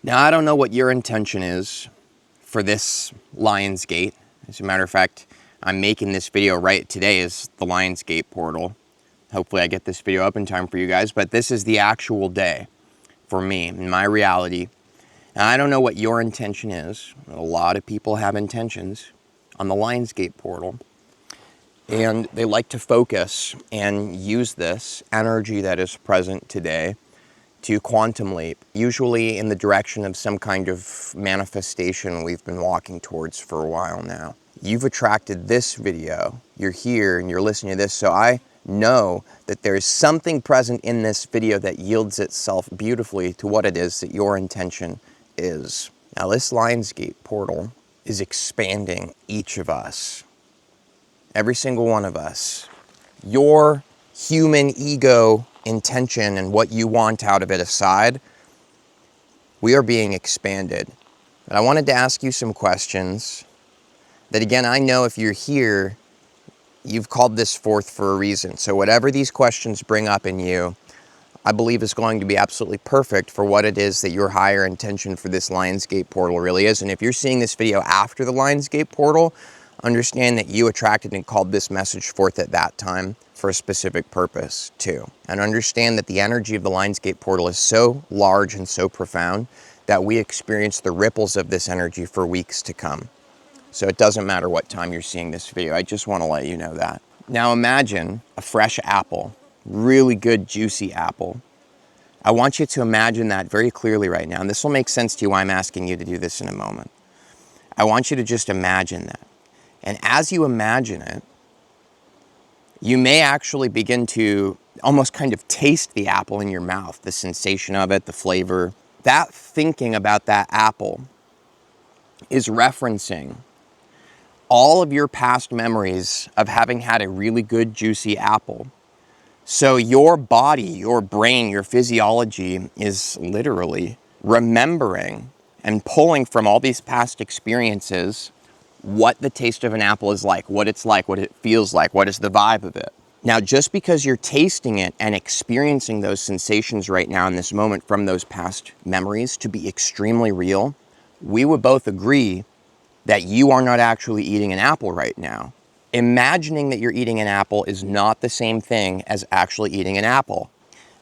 Now, I don't know what your intention is for this Lion's Gate. As a matter of fact, I'm making this video right today is the Lion's Gate portal. Hopefully I get this video up in time for you guys, but this is the actual day for me in my reality. Now, I don't know what your intention is. A lot of people have intentions on the Lion's Gate portal, and they like to focus and use this energy that is present today to quantum leap, usually in the direction of some kind of manifestation we've been walking towards for a while now. You've attracted this video, you're here and you're listening to this, so I know that there's something present in this video that yields itself beautifully to what it is that your intention is. Now, this Lion's Gate portal is expanding each of us, every single one of us. Your human ego intention and what you want out of it aside, we are being expanded. But I wanted to ask you some questions that, again, I know if you're here, you've called this forth for a reason. So whatever these questions bring up in you, I believe is going to be absolutely perfect for what it is that your higher intention for this Lion's Gate portal really is. And if you're seeing this video after the Lion's Gate portal, understand that you attracted and called this message forth at that time for a specific purpose too. And understand that the energy of the Lion's Gate portal is so large and so profound that we experience the ripples of this energy for weeks to come. So it doesn't matter what time you're seeing this video. I just want to let you know that. Now imagine a fresh apple, really good juicy apple. I want you to imagine that very clearly right now. And this will make sense to you why I'm asking you to do this in a moment. I want you to just imagine that. And as you imagine it, you may actually begin to almost kind of taste the apple in your mouth, the sensation of it, the flavor. That thinking about that apple is referencing all of your past memories of having had a really good, juicy apple. So your body, your brain, your physiology is literally remembering and pulling from all these past experiences what the taste of an apple is like, what it feels like, what is the vibe of it. Now, just because you're tasting it and experiencing those sensations right now in this moment from those past memories to be extremely real, we would both agree that you are not actually eating an apple right now. Imagining that you're eating an apple is not the same thing as actually eating an apple.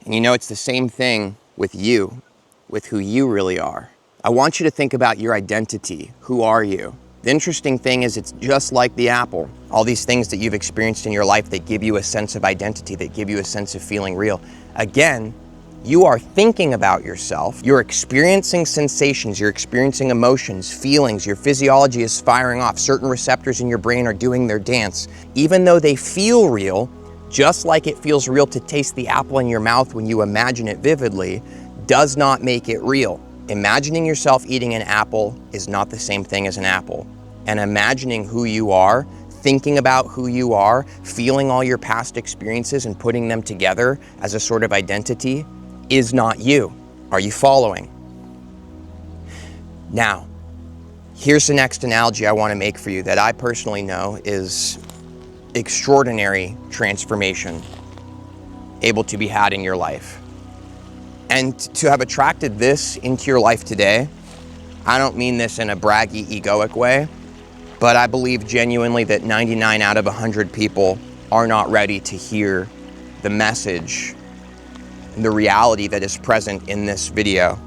And you know, it's the same thing with you, with who you really are. I want you to think about your identity. Who are you? The interesting thing is it's just like the apple. All these things that you've experienced in your life that give you a sense of identity, that give you a sense of feeling real. Again, you are thinking about yourself, you're experiencing sensations, you're experiencing emotions, feelings, your physiology is firing off, certain receptors in your brain are doing their dance. Even though they feel real, just like it feels real to taste the apple in your mouth when you imagine it vividly, does not make it real. Imagining yourself eating an apple is not the same thing as an apple. And imagining who you are, thinking about who you are, feeling all your past experiences and putting them together as a sort of identity is not you. Are you following? Now, here's the next analogy I want to make for you that I personally know is extraordinary transformation able to be had in your life. And to have attracted this into your life today, I don't mean this in a braggy, egoic way, but I believe genuinely that 99 out of 100 people are not ready to hear the message, the reality that is present in this video.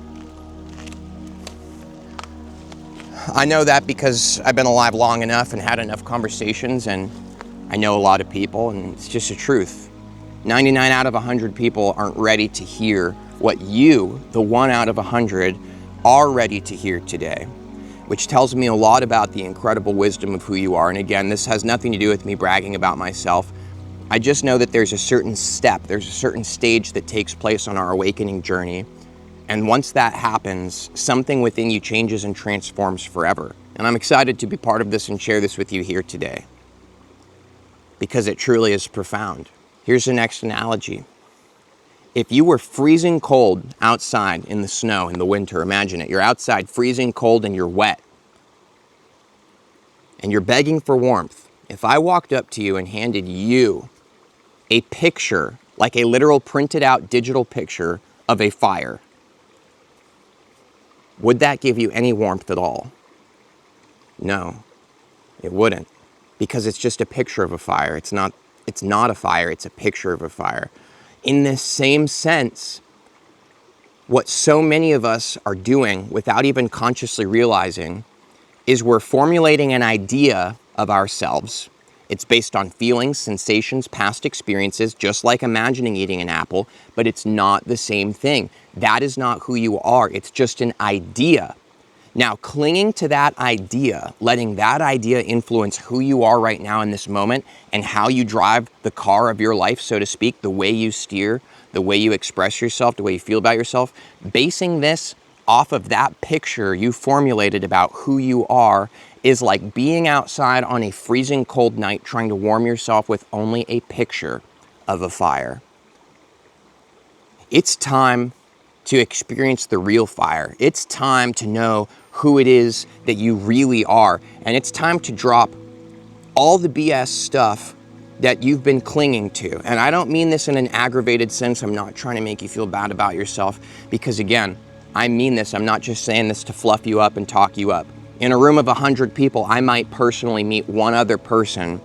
I know that because I've been alive long enough and had enough conversations, and I know a lot of people, and it's just the truth. 99 out of 100 people aren't ready to hear what you, the 1 out of 100, are ready to hear today, which tells me a lot about the incredible wisdom of who you are. And again, this has nothing to do with me bragging about myself. I just know that there's a certain step, there's a certain stage that takes place on our awakening journey. And once that happens, something within you changes and transforms forever. And I'm excited to be part of this and share this with you here today, because it truly is profound. Here's the next analogy. If you were freezing cold outside in the snow in the winter, imagine it. You're outside freezing cold and you're wet. And you're begging for warmth. If I walked up to you and handed you a picture, like a literal printed out digital picture of a fire, would that give you any warmth at all? No, it wouldn't, because it's just a picture of a fire. It's not a fire, it's a picture of a fire. In this same sense, what so many of us are doing without even consciously realizing is we're formulating an idea of ourselves. It's based on feelings, sensations, past experiences, just like imagining eating an apple, but it's not the same thing. That is not who you are. It's just an idea. Now, clinging to that idea, letting that idea influence who you are right now in this moment and how you drive the car of your life, so to speak, the way you steer, the way you express yourself, the way you feel about yourself, basing this off of that picture you formulated about who you are is like being outside on a freezing cold night trying to warm yourself with only a picture of a fire. It's time to experience the real fire. It's time to know who it is that you really are. And it's time to drop all the BS stuff that you've been clinging to. And I don't mean this in an aggravated sense. I'm not trying to make you feel bad about yourself, because again, I mean this. I'm not just saying this to fluff you up and talk you up. In a room of 100 people, I might personally meet one other person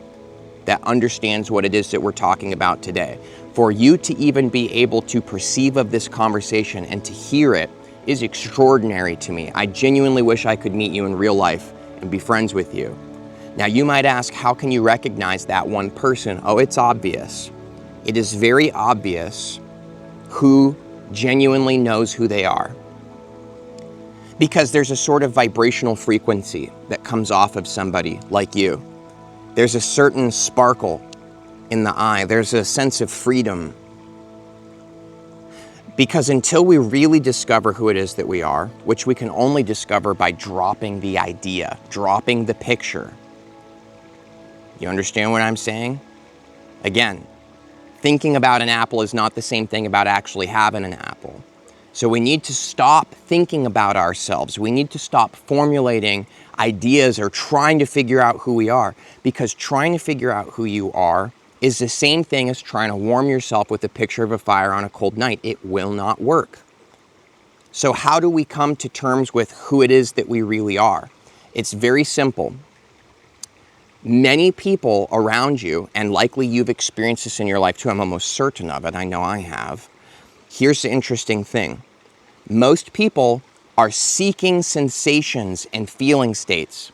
that understands what it is that we're talking about today. For you to even be able to perceive of this conversation and to hear it is extraordinary to me. I genuinely wish I could meet you in real life and be friends with you. Now, you might ask, how can you recognize that one person? Oh, it's obvious. It is very obvious who genuinely knows who they are. Because there's a sort of vibrational frequency that comes off of somebody like you. There's a certain sparkle in the eye. There's a sense of freedom. Because until we really discover who it is that we are, which we can only discover by dropping the idea, dropping the picture. You understand what I'm saying? Again, thinking about an apple is not the same thing about actually having an apple. So we need to stop thinking about ourselves. We need to stop formulating ideas or trying to figure out who we are, because trying to figure out who you are is the same thing as trying to warm yourself with a picture of a fire on a cold night. It will not work. So how do we come to terms with who it is that we really are? It's very simple. Many people around you, and likely you've experienced this in your life too, I'm almost certain of it, I know I have. Here's the interesting thing. Most people are seeking sensations and feeling states.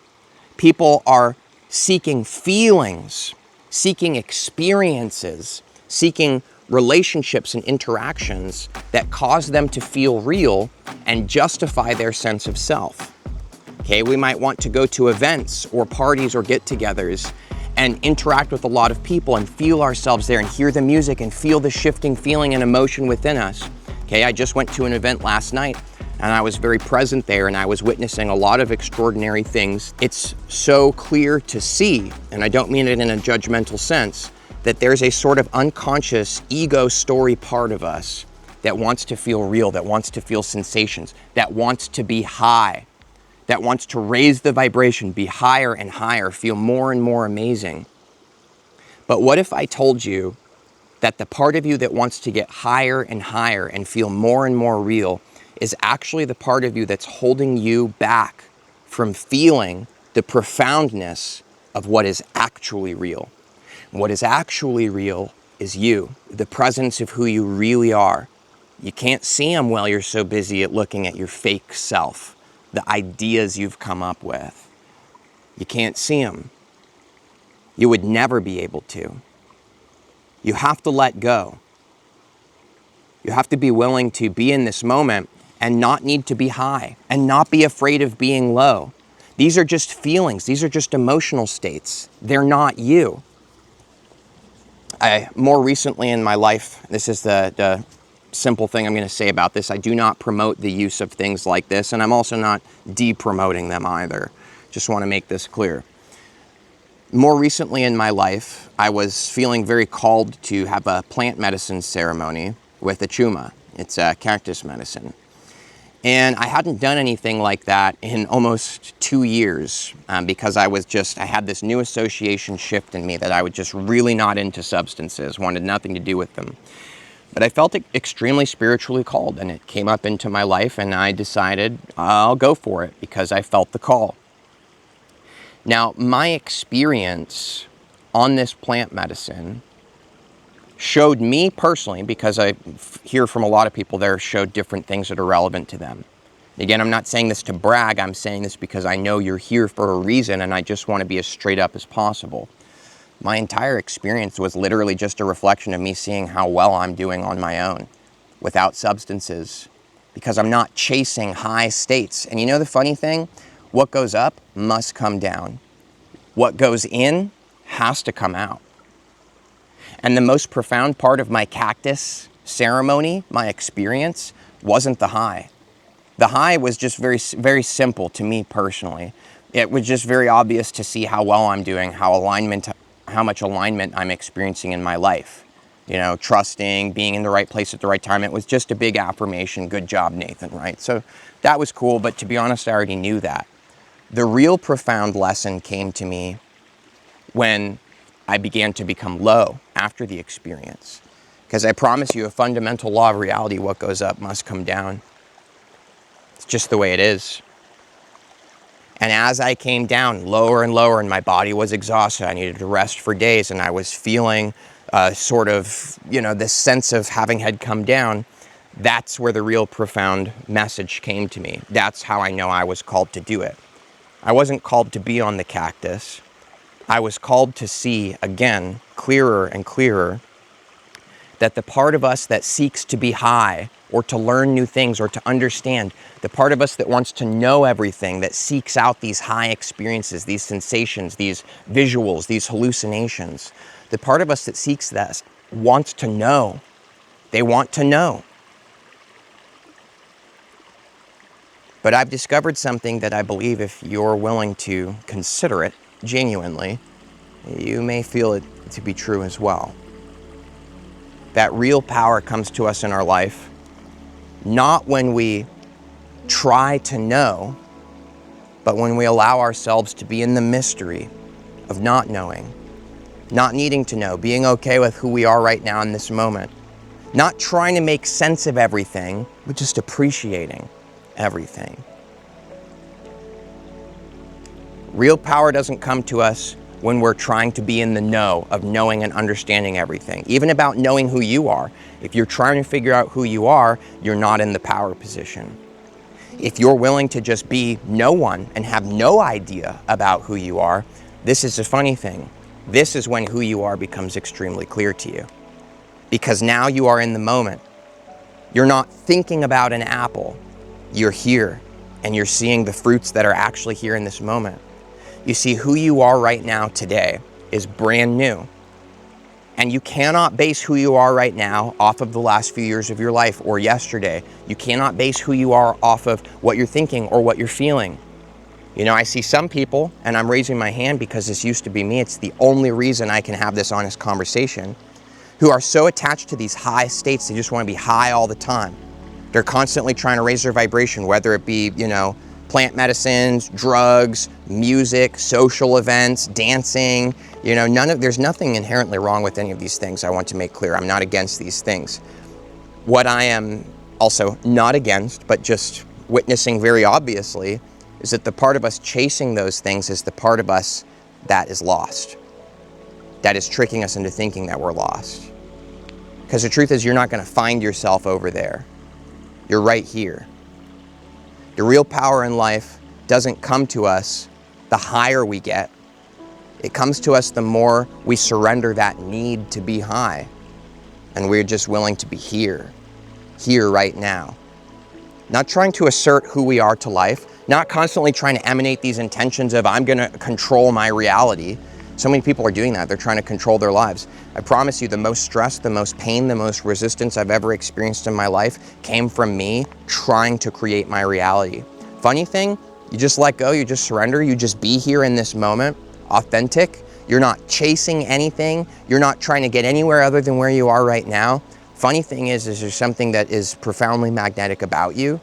People are seeking feelings, seeking experiences, seeking relationships and interactions that cause them to feel real and justify their sense of self. Okay, we might want to go to events or parties or get-togethers and interact with a lot of people and feel ourselves there and hear the music and feel the shifting feeling and emotion within us. Okay, I just went to an event last night and I was very present there and I was witnessing a lot of extraordinary things. It's so clear to see, and I don't mean it in a judgmental sense, that there's a sort of unconscious ego story part of us that wants to feel real, that wants to feel sensations, that wants to be high, that wants to raise the vibration, be higher and higher, feel more and more amazing. But what if I told you that the part of you that wants to get higher and higher and feel more and more real is actually the part of you that's holding you back from feeling the profoundness of what is actually real? What is actually real is you, the presence of who you really are. You can't see them while you're so busy at looking at your fake self, the ideas you've come up with. You can't see them. You would never be able to. You have to let go. You have to be willing to be in this moment and not need to be high and not be afraid of being low. These are just feelings. These are just emotional states. They're not you. More recently in my life, this is the simple thing I'm going to say about this. I do not promote the use of things like this, and I'm also not de-promoting them either. Just want to make this clear. More recently in my life, I was feeling very called to have a plant medicine ceremony with a chuma. It's a cactus medicine. And I hadn't done anything like that in almost 2 years because I had this new association shift in me that I was just really not into substances, wanted nothing to do with them. But I felt extremely spiritually called, and it came up into my life, and I decided I'll go for it because I felt the call. Now, my experience on this plant medicine showed me personally, because I hear from a lot of people there, showed different things that are relevant to them. Again, I'm not saying this to brag, I'm saying this because I know you're here for a reason, and I just want to be as straight up as possible. My entire experience was literally just a reflection of me seeing how well I'm doing on my own, without substances, because I'm not chasing high states. And you know the funny thing? What goes up must come down. What goes in has to come out. And the most profound part of my cactus ceremony, my experience, wasn't the high. The high was just very, very simple to me personally. It was just very obvious to see how well I'm doing, how much alignment I'm experiencing in my life. You know, trusting, being in the right place at the right time. It was just a big affirmation. Good job, Nathan, right? So that was cool, but to be honest, I already knew that. The real profound lesson came to me when I began to become low after the experience. Because I promise you, a fundamental law of reality, what goes up must come down. It's just the way it is. And as I came down lower and lower and my body was exhausted, I needed to rest for days, and I was feeling sort of, you know, this sense of having had come down, that's where the real profound message came to me. That's how I know I was called to do it. I wasn't called to be on the cactus. I was called to see, again, clearer and clearer, that the part of us that seeks to be high or to learn new things or to understand, the part of us that wants to know everything, that seeks out these high experiences, these sensations, these visuals, these hallucinations, the part of us that seeks that wants to know. They want to know. But I've discovered something that I believe if you're willing to consider it genuinely, you may feel it to be true as well. That real power comes to us in our life, not when we try to know, but when we allow ourselves to be in the mystery of not knowing, not needing to know, being okay with who we are right now in this moment, not trying to make sense of everything, but just appreciating everything. Real power doesn't come to us when we're trying to be in the know of knowing and understanding everything. Even about knowing who you are. If you're trying to figure out who you are, you're not in the power position. If you're willing to just be no one and have no idea about who you are, this is a funny thing. This is when who you are becomes extremely clear to you. Because now you are in the moment. You're not thinking about an apple. You're here, and you're seeing the fruits that are actually here in this moment. You see, who you are right now today is brand new. And you cannot base who you are right now off of the last few years of your life or yesterday. You cannot base who you are off of what you're thinking or what you're feeling. You know, I see some people, and I'm raising my hand because this used to be me, it's the only reason I can have this honest conversation, who are so attached to these high states, they just want to be high all the time. They're constantly trying to raise their vibration, whether it be, you know, plant medicines, drugs, music, social events, dancing, you know, there's nothing inherently wrong with any of these things. I want to make clear, I'm not against these things. What I am also not against, but just witnessing very obviously, is that the part of us chasing those things is the part of us that is lost, that is tricking us into thinking that we're lost. Because the truth is, you're not going to find yourself over there. You're right here. The real power in life doesn't come to us the higher we get. It comes to us the more we surrender that need to be high. And we're just willing to be here right now. Not trying to assert who we are to life, not constantly trying to emanate these intentions of I'm going to control my reality. So many people are doing that. They're trying to control their lives. I promise you, the most stress, the most pain, the most resistance I've ever experienced in my life came from me trying to create my reality. Funny thing, you just let go, you just surrender, you just be here in this moment, authentic. You're not chasing anything. You're not trying to get anywhere other than where you are right now. Funny thing is there's something that is profoundly magnetic about you,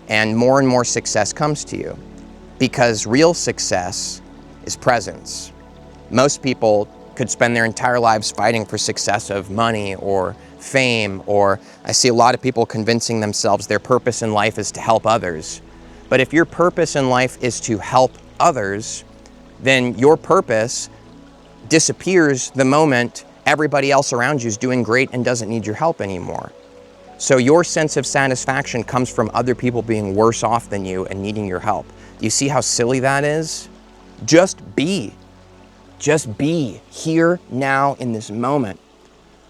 and more success comes to you, because real success is presence. Most people could spend their entire lives fighting for success of money or fame, or I see a lot of people convincing themselves their purpose in life is to help others. But if your purpose in life is to help others, then your purpose disappears the moment everybody else around you is doing great and doesn't need your help anymore. So your sense of satisfaction comes from other people being worse off than you and needing your help. You see how silly that is? Just be here now in this moment.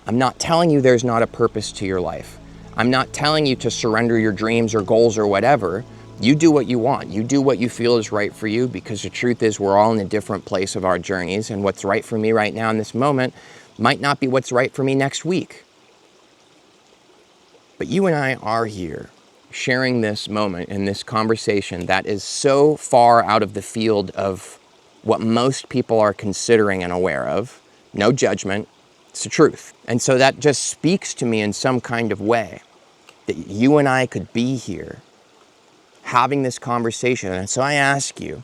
I'm not telling you there's not a purpose to your life. I'm not telling you to surrender your dreams or goals or whatever. You do what you want. You do what you feel is right for you, because the truth is we're all in a different place of our journeys, and what's right for me right now in this moment might not be what's right for me next week. But you and I are here sharing this moment and this conversation that is so far out of the field of what most people are considering and aware of. No judgment, it's the truth. And so that just speaks to me in some kind of way that you and I could be here having this conversation. And so I ask you,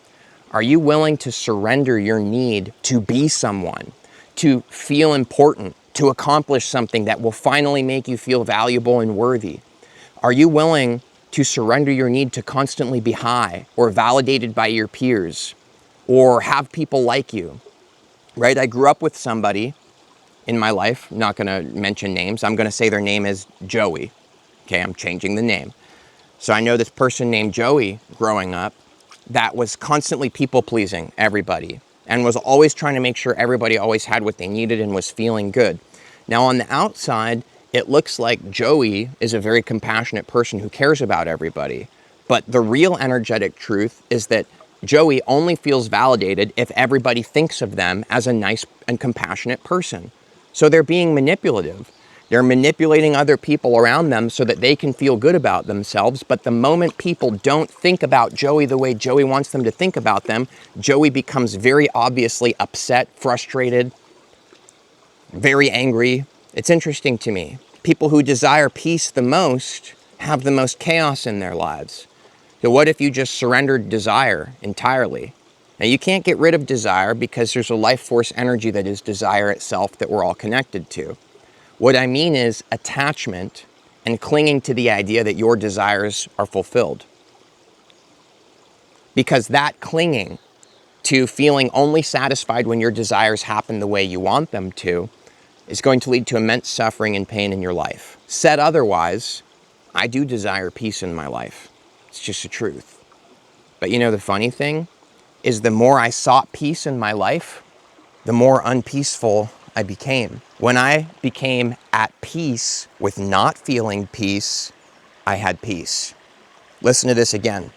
are you willing to surrender your need to be someone, to feel important, to accomplish something that will finally make you feel valuable and worthy? Are you willing to surrender your need to constantly be high or validated by your peers or have people like you, right? I grew up with somebody in my life, I'm not gonna mention names, I'm gonna say their name is Joey. Okay, I'm changing the name. So I know this person named Joey growing up that was constantly people-pleasing everybody and was always trying to make sure everybody always had what they needed and was feeling good. Now on the outside, it looks like Joey is a very compassionate person who cares about everybody. But the real energetic truth is that Joey only feels validated if everybody thinks of them as a nice and compassionate person. So they're being manipulative. They're manipulating other people around them so that they can feel good about themselves. But the moment people don't think about Joey the way Joey wants them to think about them, Joey becomes very obviously upset, frustrated, very angry. It's interesting to me. People who desire peace the most have the most chaos in their lives. So what if you just surrendered desire entirely? Now you can't get rid of desire because there's a life force energy that is desire itself that we're all connected to. What I mean is attachment and clinging to the idea that your desires are fulfilled. Because that clinging to feeling only satisfied when your desires happen the way you want them to is going to lead to immense suffering and pain in your life. Said otherwise, I do desire peace in my life. It's just the truth. But you know, the funny thing is the more I sought peace in my life, the more unpeaceful I became. When I became at peace with not feeling peace, I had peace. Listen to this again.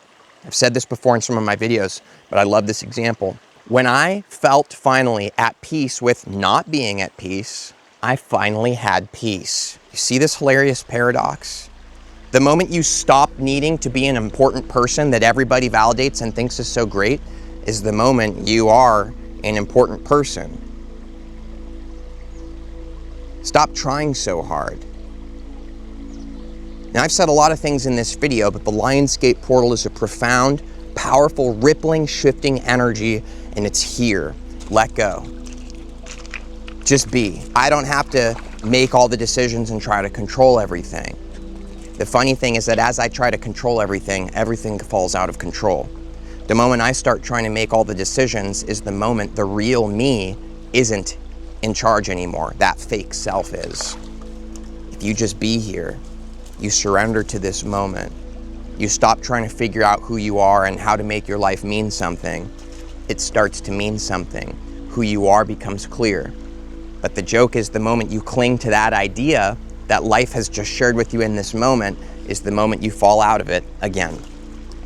I've said this before in some of my videos, but I love this example. When I felt finally at peace with not being at peace, I finally had peace. You see this hilarious paradox? The moment you stop needing to be an important person that everybody validates and thinks is so great is the moment you are an important person. Stop trying so hard. Now, I've said a lot of things in this video, but the Lionsgate portal is a profound, powerful, rippling, shifting energy, and it's here. Let go. Just be. I don't have to make all the decisions and try to control everything. The funny thing is that as I try to control everything, everything falls out of control. The moment I start trying to make all the decisions is the moment the real me isn't in charge anymore. That fake self is. If you just be here, you surrender to this moment, you stop trying to figure out who you are and how to make your life mean something, it starts to mean something. Who you are becomes clear. But the joke is the moment you cling to that idea that life has just shared with you in this moment is the moment you fall out of it again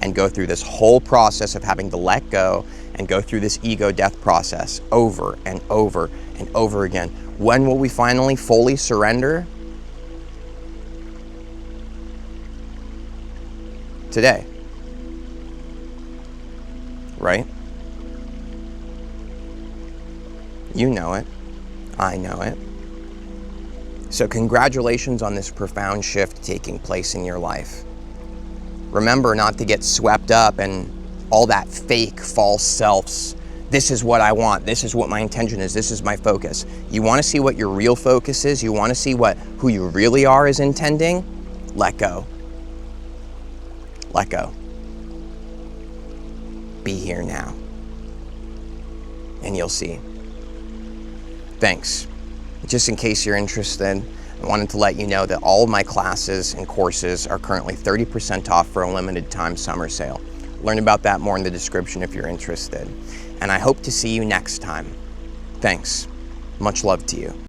and go through this whole process of having to let go and go through this ego death process over and over and over again. When will we finally fully surrender? Today. Right? You know it. I know it. So congratulations on this profound shift taking place in your life. Remember not to get swept up in all that fake false selves this is what I want, this is what my intention is, this is my focus. You want to see what your real focus is, you want to see who you really are is intending, let go. Let go. Be here now. And you'll see. Thanks. Just in case you're interested, I wanted to let you know that all of my classes and courses are currently 30% off for a limited time summer sale. Learn about that more in the description if you're interested. And I hope to see you next time. Thanks. Much love to you.